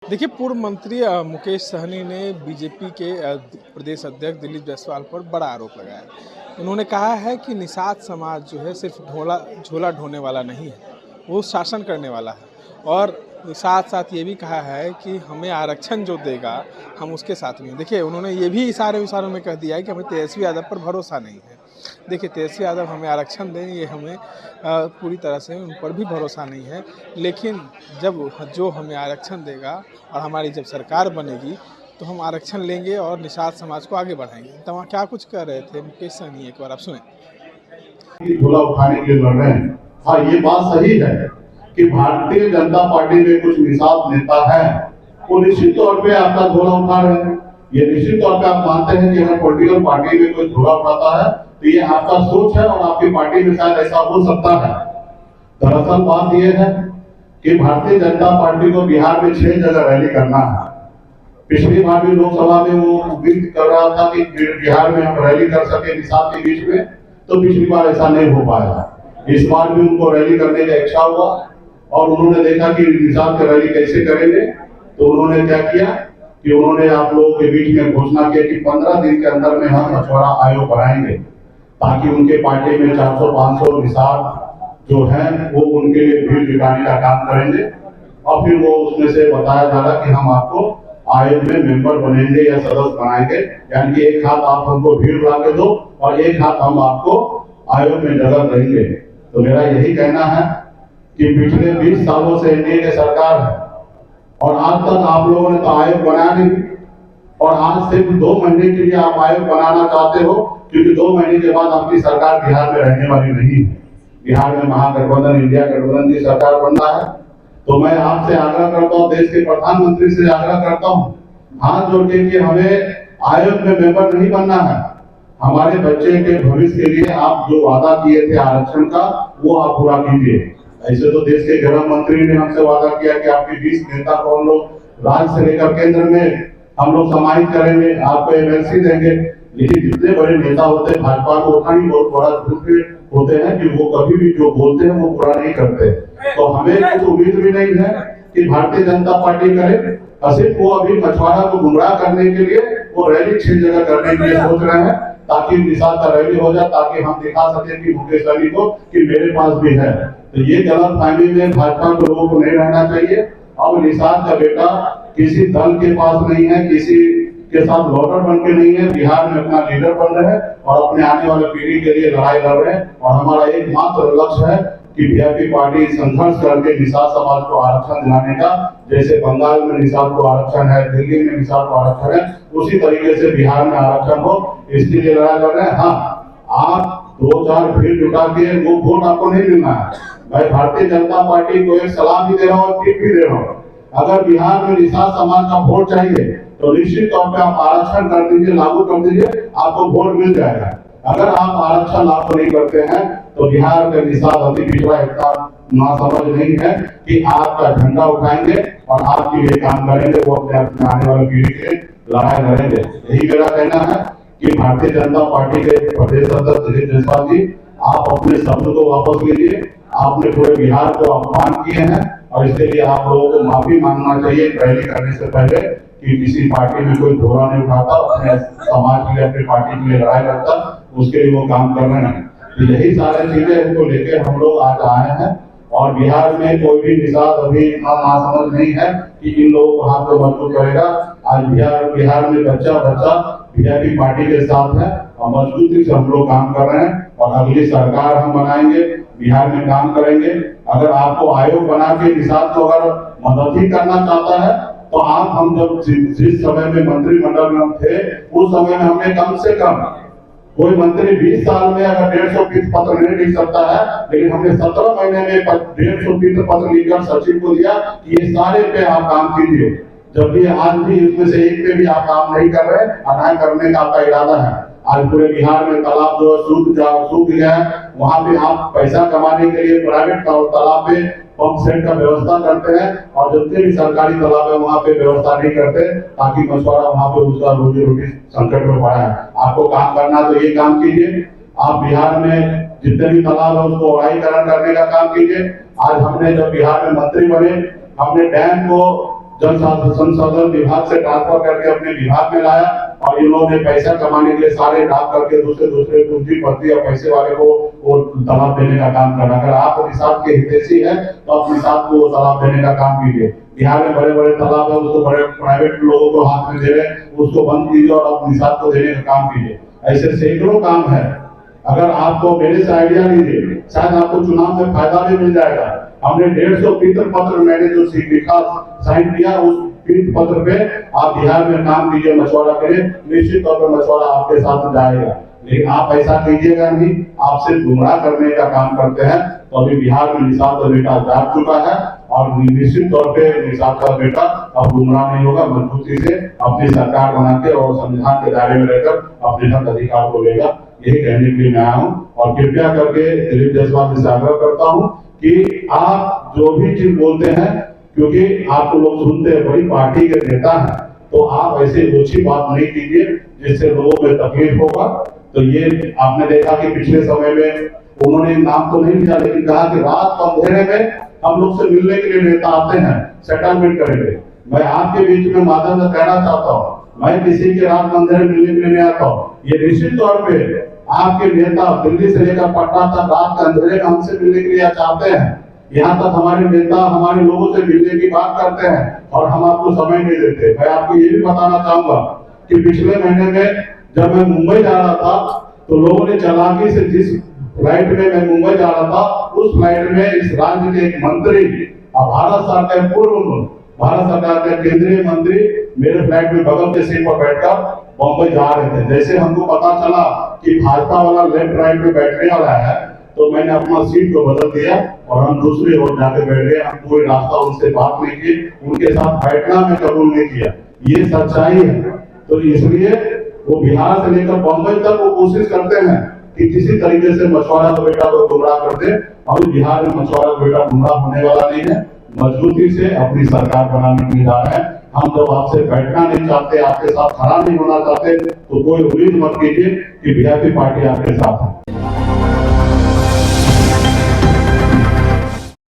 देखिए, पूर्व मंत्री मुकेश सहनी ने बीजेपी के प्रदेश अध्यक्ष दिलीप जायसवाल पर बड़ा आरोप लगाया है। उन्होंने कहा है कि निषाद समाज जो है सिर्फ झोला ढोने वाला नहीं है, वो शासन करने वाला है। और साथ-साथ ये भी कहा है कि हमें आरक्षण जो देगा, हम उसके साथ में हैं। देखिए, उन्होंने ये भी इशारों में कह दिया है कि हमें तेजस्वी यादव पर भरोसा नहीं है। देखिए, तेजस्वी यादव हमें आरक्षण दें, ये हमें पूरी तरह से उन पर भी भरोसा नहीं है। लेकिन जब जो हमें आरक्षण देगा और हमारी जब सरकार बनेगी, तो हम आरक्षण लेंगे और निषाद समाज को आगे बढ़ाएंगे। तो वहाँ क्या कुछ कह रहे थे मुकेश सहनी, एक बार आप सुने। झोला उठाने के लिए लड़ रहे हैं। हाँ, ये बात सही है कि भारतीय जनता पार्टी में कुछ निषाद नेता है, वो निश्चित तौर पे आपका झोला उठा रहे हैं। ये निश्चित तौर पे आप मानते हैं कि अगर पॉलिटिकल पार्टी में कोई झोला उठाता है तो ये आपका सोच है और आपकी पार्टी में शायद ऐसा हो सकता है। दरअसल बात यह है कि भारतीय जनता पार्टी को बिहार में 6 जगह रैली करना है। पिछली बार भी लोकसभा में वो उम्मीद कर रहा था कि बिहार में हम रैली कर सके निषाद के बीच में, तो पिछली बार ऐसा नहीं हो पाया। इस बार भी उनको रैली करने का इच्छा हुआ और उन्होंने देखा कि निषाद की रैली कैसे करेंगे, तो उन्होंने क्या किया कि उन्होंने आप लोगों के बीच में घोषणा की कि 15 दिन के अंदर में हम मछुआरा आयोग बनाएंगे, ताकि उनके पार्टी में 400-500 निषाद जो है वो उनके लिए भीड़ जुटाने का काम करेंगे। और फिर वो उसमें से बताया जा रहा कि हम आपको आयोग में मेंबर बनेंगे या सदस्य बनाएंगे, यानी कि एक हाथ आप हमको भीड़ ला के दो और एक हाथ हम आपको आयोग में जगह देंगे। तो मेरा यही कहना है कि पिछले 20 सालों से एनडीए की सरकार है और आज तक आप लोगों ने तो आयोग बनाया नहीं, और आज सिर्फ 2 महीने के लिए आप आयोग बनाना चाहते हो, क्योंकि 2 महीने के बाद आपकी सरकार बिहार में रहने वाली नहीं है। बिहार में महागठबंधन इंडिया गठबंधन की सरकार बनना है। तो मैं आपसे आग्रह करता हूँ, देश के प्रधानमंत्री से आग्रह करता हूँ, हाथ जोड़ के कि हमें आयोग में मेंबर नहीं बनना है। हमारे बच्चे के भविष्य के लिए आप जो वादा किए थे आरक्षण का, वो आप पूरा कीजिए। ऐसे तो देश के गृह मंत्री ने हमसे वादा किया कि आपके 20 नेता को हम लोग राज्य से लेकर केंद्र में हम लोग समाहित करेंगे, आपको एमएलसी देंगे। लेकिन जितने बड़े नेता होते हैं भाजपा को उतना ही बहुत बड़ा झूठ होते हैं कि वो कभी भी जो बोलते हैं वो पूरा नहीं करते। तो हमें कुछ उम्मीद भी नहीं है कि भारतीय जनता पार्टी करे, सिर्फ वो अभी मछुआरा को गुमराह करने के लिए वो रैली 6 जगह करने के लिए सोच रहे हैं, ताकि निषाद का रैली हो जाए, ताकि हम दिखा सके कि मुकेश सहनी को कि मेरे पास भी है। तो ये गलत फहमी में भाजपा के लोगों को नहीं रहना चाहिए। अब निषाद का बेटा किसी दल के पास नहीं है, किसी के साथ लॉटर बन के नहीं है, बिहार में अपना लीडर बन रहे हैं और अपने आने वाले पीढ़ी के लिए लड़ाई लड़ रहे हैं। और हमारा एकमात्र लक्ष्य है कि बीजेपी पार्टी संघर्ष करके निषाद समाज को आरक्षण दिलाने का, जैसे बंगाल में निषाद को आरक्षण है, दिल्ली में निषाद को आरक्षण है, उसी तरीके से बिहार में आरक्षण हो, इसके लिए लड़ाई लड़ रहे हैं। हाँ, आप 2-4 भीड़ जुटा के वो वोट आपको नहीं मिलना है। मैं भारतीय जनता पार्टी को एक सलाह भी दे रहा हूँ और टिप भी दे रहा हूँ, अगर बिहार में निषाद समाज का वोट चाहिए तो निश्चित तौर पे आप आरक्षण कर दीजिए, लागू कर दीजिए, आपको वोट मिल जाएगा। अगर आप आरक्षण लागू नहीं करते हैं तो बिहार में निषाद अति पिछड़ा इतना नासमझ नहीं है कि आपका झंडा उठाएंगे और आपके लिए काम करेंगे, वो अपने आने वाले पीढ़ी के लड़ाई लड़ेंगे। यही मेरा कहना है कि भारतीय जनता पार्टी के प्रदेश अध्यक्ष दिलीप जायसवाल जी, आप अपने शब्द को वापस लीजिए। आपने पूरे बिहार को अपमान किए हैं और इसके लिए आप लोगों को माफी मांगना चाहिए रैली करने से पहले, कि किसी पार्टी में कोई झोला नहीं उठाता, अपने समाज के लिए अपनी पार्टी के लिए लड़ाई लड़ता, उसके लिए वो काम कर रहे हैं। तो यही सारी चीजें को लेकर हम लोग आज आए हैं। और बिहार में कोई भी निषाद अभी इतना नासमझ नहीं है कि इन लोगों को हाथ को मजबूत करेगा। आज बिहार में बच्चा बीजेपी पार्टी के साथ है और मजबूती से हम लोग काम कर रहे हैं और अगली सरकार हम बनाएंगे, बिहार में काम करेंगे। अगर आपको आयोग बना के निषाद को अगर मदद ही करना चाहता है तो आप, हम जब जिस समय में मंत्रिमंडल में थे उस समय में हमने कम से कम, कोई मंत्री 20 साल में अगर 150 पीठ पत्र नहीं लिख सकता है, लेकिन हमने 17 महीने में 150 पीठ पत्र लिखकर सचिव को दिया कि ये सारे पे आप काम कीजिए। जबकि आज भी इसमें से एक पे भी आप काम नहीं कर रहे, अनाय करने का आपका इरादा है। आज पूरे बिहार में तालाब जो सूख गया है, वहां पे आप पैसा कमाने के लिए प्राइवेट तालाब पे पंप सेट का व्यवस्था करते हैं और जितने भी सरकारी तालाब है वहां पे व्यवस्था नहीं करते, ताकि मछुआरा वहां पे उसका रोजी रोटी संकट में पड़ा है। आपको काम करना तो ये काम कीजिए, आप बिहार में जितने भी तालाब है उसको ओराईकरण करने का काम कीजिए। आज हमने जब बिहार में मंत्री बने, हमने डैम को जल संसाधन विभाग से ट्रांसफर करके अपने विभाग में लाया और इन्होंने पैसा कमाने के लिए सारे डाक करके दूसरे पूंजीपति या पैसे वाले को वो तालाब देने का काम करना। अगर आप निषाद के हितैषी है तो आप निषाद को तालाब देने का काम कीजिए। बिहार में बड़े बड़े तालाब है, उसको बड़े प्राइवेट लोगों को हाथ में दे रहे, उसको बंद कीजिए और आप निषाद को देने का काम कीजिए। ऐसे सैकड़ों काम है। अगर आपको मेरे से आइडिया लीजिए, शायद आपको चुनाव में फायदा भी मिल जाएगा। हमने 150 पीतल पत्र मैंने जो लिखा साइन किया, उस पीत पत्र पे आप बिहार में काम कीजिए मछुआरा के लिए, निश्चित तौर पर मछुआरा आपके साथ जाएगा। लेकिन आप ऐसा कीजिएगा नहीं, आप सिर्फ गुमराह करने का काम करते हैं। तो अभी बिहार में निषाद का बेटा जाग चुका है और निश्चित तौर पे निषाद का बेटा अब गुमराह नहीं होगा, मजबूती से अपनी सरकार बना के और संविधान के दायरे में रहकर अपने हक अधिकार को लेगा। यही कहने के लिए मैं आया हूँ और कृपया करके दिलीप जायसवाल जी से आग्रह करता हूँ कि आप जो भी चीज बोलते हैं, क्योंकि आपको लोग सुनते हैं, बड़ी पार्टी के नेता हैं, तो आप ऐसे ओछी बात नहीं कीजिए जिससे लोगों में तकलीफ होगा। तो ये आपने देखा कि पिछले समय में उन्होंने नाम तो नहीं लिया, लेकिन कहा कि रात को अंधेरे में हम लोग से मिलने के लिए नेता आते हैं, सेटलमेंट करेंगे। मैं आपके बीच में माध्यम से कहना चाहता हूँ, मैं किसी के रात अंधेरे मिलने के लिए नहीं आता हूँ। ये निश्चित तौर पे आपके नेता दिल्ली से लेकर पटना तक रात के अंधेरे में हमसे मिलने के लिए चाहते हैं। यहाँ तक हमारे नेता हमारे लोगों से मिलने की बात करते हैं और हम आपको समय नहीं देते। मैं आपको ये भी बताना चाहूंगा कि पिछले महीने में जब मैं मुंबई जा रहा था तो लोगों ने चालाकी से, जिस फ्लाइट में मैं मुंबई जा रहा था, उस फ्लाइट में इस राज्य के एक मंत्री और भारत सरकार पूर्व भारत सरकार के केंद्रीय मंत्री मेरे फ्लाइट में बगल के सीट पर बैठकर बम्बई जा रहे थे। जैसे हमको पता चला कि भाजपा वाला लेफ्ट राइट में बैठने वाला है, तो मैंने अपना सीट को बदल दिया और हम दूसरी ओर जाके बैठ गए। हम कोई रास्ता उनसे बात नहीं की, उनके साथ बैठना मैं कबूल नहीं किया। ये सच्चाई है। तो इसलिए वो बिहार से लेकर बम्बई तक वो कोशिश करते हैं कि किसी तरीके से मछुआरा का बेटा को गुमराह कर दे। अभी बिहार में मछुआरा का बेटा गुमराह होने वाला नहीं है। मजबूती से अपनी सरकार बनाने के लिए जा रहे हैं। हम जब आपसे बैठना नहीं चाहते, आपके साथ खड़ा नहीं होना चाहते, तो कोई उम्मीद मत कीजिए कि बीजेपी पार्टी आपके साथ है।